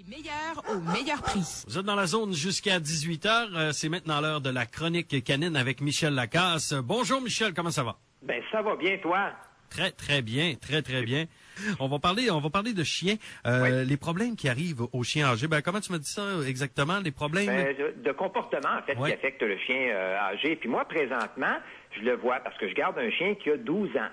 Meilleur au meilleur prix. Vous êtes dans la zone jusqu'à 18h. C'est maintenant l'heure de la chronique canine avec Michel Lacasse. Bonjour Michel, comment ça va? Ben ça va bien, toi? Très, très bien, très, très bien. On va parler de chiens. Oui. Les problèmes qui arrivent aux chiens âgés. Ben, comment tu m'as dit ça exactement? Les problèmes? De comportement, en fait, Oui. qui affecte le chien âgé. Puis moi, présentement, je le vois parce que je garde un chien qui a 12 ans.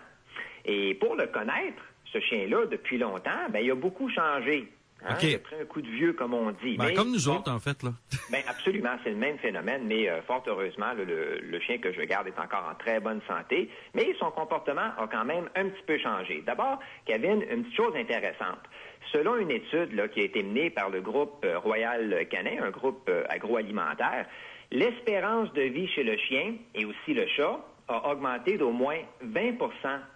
Et pour le connaître, ce chien-là, depuis longtemps, ben il a beaucoup changé. Hein? OK. Il a pris un coup de vieux, comme on dit. Ben, Mais, comme nous autres, en fait, là. Ben absolument, c'est le même phénomène, mais fort heureusement, le chien que je garde est encore en très bonne santé, mais son comportement a quand même un petit peu changé. D'abord, Kevin, une petite chose intéressante. Selon une étude là, qui a été menée par le groupe Royal Canin, un groupe agroalimentaire, l'espérance de vie chez le chien et aussi le chat a augmenté d'au moins 20%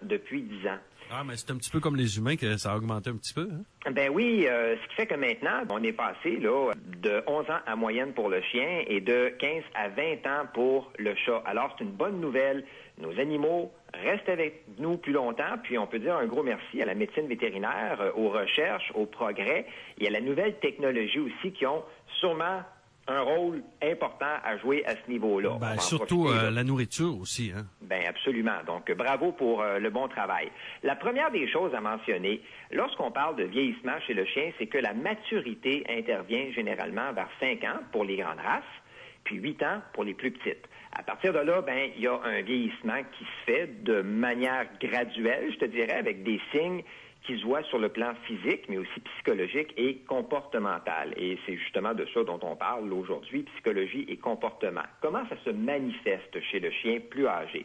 depuis 10 ans. Ah, mais c'est un petit peu comme les humains que ça a augmenté un petit peu, hein? Ben oui, ce qui fait que maintenant, on est passé là de 11 ans en moyenne pour le chien et de 15 à 20 ans pour le chat. Alors, c'est une bonne nouvelle. Nos animaux restent avec nous plus longtemps, puis on peut dire un gros merci à la médecine vétérinaire, aux recherches, au progrès et à la nouvelle technologie aussi qui ont sûrement un rôle important à jouer à ce niveau-là. Ben, surtout la nourriture aussi, hein? Ben absolument. Donc, bravo pour le bon travail. La première des choses à mentionner, lorsqu'on parle de vieillissement chez le chien, c'est que la maturité intervient généralement vers 5 ans pour les grandes races, puis 8 ans pour les plus petites. À partir de là, ben il y a un vieillissement qui se fait de manière graduelle, je te dirais, avec des signes qui se voient sur le plan physique, mais aussi psychologique et comportemental. Et c'est justement de ça dont on parle aujourd'hui, psychologie et comportement. Comment ça se manifeste chez le chien plus âgé?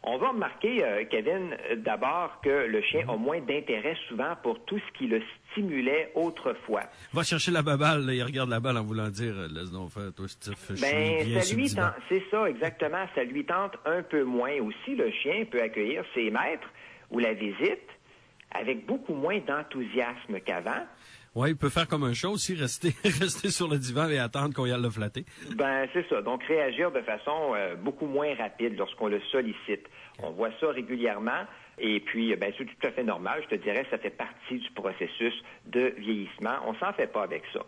On va remarquer, Kevin, d'abord que le chien a moins d'intérêt souvent pour tout ce qui le stimulait autrefois. Va chercher la baballe, là, il regarde la balle en voulant dire laisse donc faire, toi, Steve, je suis bien sur le divan. C'est ça, exactement. Ça lui tente un peu moins. Aussi, le chien peut accueillir ses maîtres ou la visite avec beaucoup moins d'enthousiasme qu'avant. Oui, il peut faire comme un chat aussi, rester sur le divan et attendre qu'on y aille le flatter. Ben, c'est ça. Donc, réagir de façon beaucoup moins rapide lorsqu'on le sollicite. On voit ça régulièrement. Et puis, ben, c'est tout à fait normal. Je te dirais, ça fait partie du processus de vieillissement. On s'en fait pas avec ça.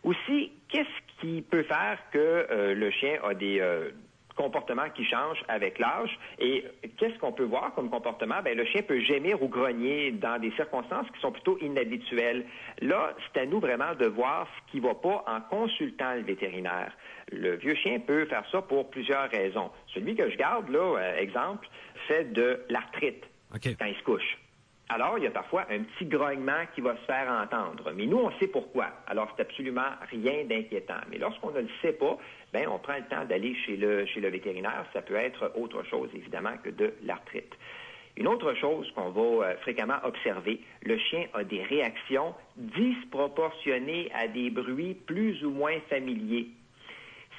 Aussi, qu'est-ce qui peut faire que le chien a des comportements qui changent avec l'âge? Et qu'est-ce qu'on peut voir comme comportement? Ben, le chien peut gémir ou grogner dans des circonstances qui sont plutôt inhabituelles. Là, c'est à nous vraiment de voir ce qui va pas en consultant le vétérinaire. Le vieux chien peut faire ça pour plusieurs raisons. Celui que je garde, là, exemple, fait de l'arthrite quand il se couche. Alors, il y a parfois un petit grognement qui va se faire entendre. Mais nous, on sait pourquoi. Alors, c'est absolument rien d'inquiétant. Mais lorsqu'on ne le sait pas, ben, on prend le temps d'aller chez le vétérinaire. Ça peut être autre chose, évidemment, que de l'arthrite. Une autre chose qu'on va fréquemment observer, le chien a des réactions disproportionnées à des bruits plus ou moins familiers.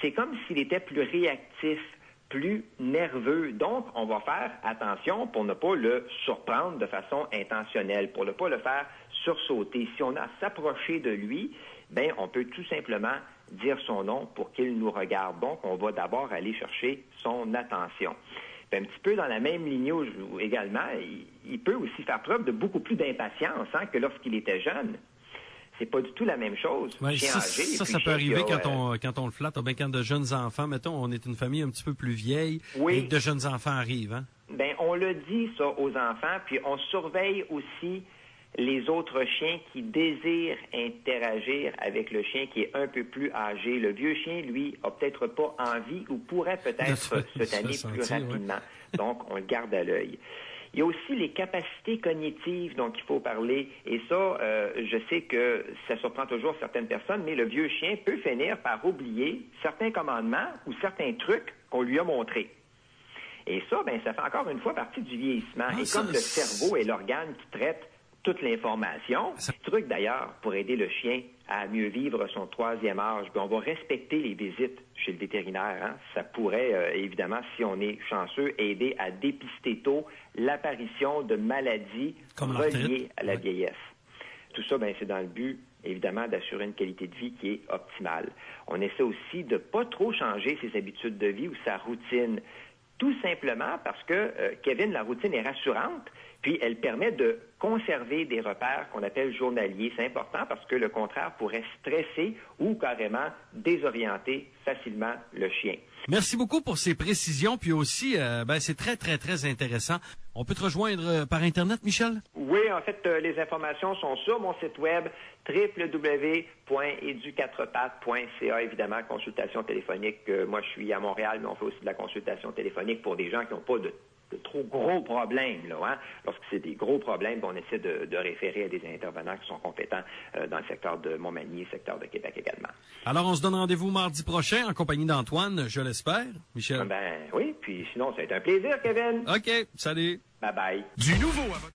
C'est comme s'il était plus réactif, plus nerveux. Donc, on va faire attention pour ne pas le surprendre de façon intentionnelle, pour ne pas le faire sursauter. Si on a à s'approcher de lui, ben, on peut tout simplement dire son nom pour qu'il nous regarde. Donc, on va d'abord aller chercher son attention. Puis un petit peu dans la même lignée également, il peut aussi faire preuve de beaucoup plus d'impatience que lorsqu'il était jeune. C'est pas du tout la même chose. Ouais, chien âgé, ça peut arriver quand on le flatte. Ben, quand de jeunes enfants, mettons, on est une famille un petit peu plus vieille et que de jeunes enfants arrivent, hein? Ben, on le dit, ça, aux enfants, puis on surveille aussi les autres chiens qui désirent interagir avec le chien qui est un peu plus âgé. Le vieux chien, lui, a peut-être pas envie ou pourrait peut-être se tanner plus rapidement. Ouais. Donc, on le garde à l'œil. Il y a aussi les capacités cognitives dont il faut parler. Et ça, je sais que ça surprend toujours certaines personnes, mais le vieux chien peut finir par oublier certains commandements ou certains trucs qu'on lui a montrés. Et ça, ben, ça fait encore une fois partie du vieillissement. Et comme le cerveau est l'organe qui traite toute l'information, truc d'ailleurs pour aider le chien à mieux vivre son troisième âge, ben, on va respecter les visites chez le vétérinaire. Hein. Ça pourrait, évidemment, si on est chanceux, aider à dépister tôt l'apparition de maladies reliées à la vieillesse. Tout ça, ben, c'est dans le but, évidemment, d'assurer une qualité de vie qui est optimale. On essaie aussi de pas trop changer ses habitudes de vie ou sa routine. Tout simplement parce que, Kevin, la routine est rassurante, Puis, elle permet de conserver des repères qu'on appelle journaliers. C'est important parce que le contraire pourrait stresser ou carrément désorienter facilement le chien. Merci beaucoup pour ces précisions. Puis aussi, c'est très, très, très intéressant. On peut te rejoindre par Internet, Michel? Oui, en fait, les informations sont sur mon site web www.edu4pattes.ca. Évidemment, consultation téléphonique. Moi, je suis à Montréal, mais on fait aussi de la consultation téléphonique pour des gens qui n'ont pas de trop gros problèmes. Là, hein? Lorsque c'est des gros problèmes, on essaie de référer à des intervenants qui sont compétents dans le secteur de Montmagny, secteur de Québec également. Alors, on se donne rendez-vous mardi prochain en compagnie d'Antoine, je l'espère. Michel? Oui, puis sinon, ça a été un plaisir, Kevin. OK, salut. Bye-bye. Du nouveau à votre...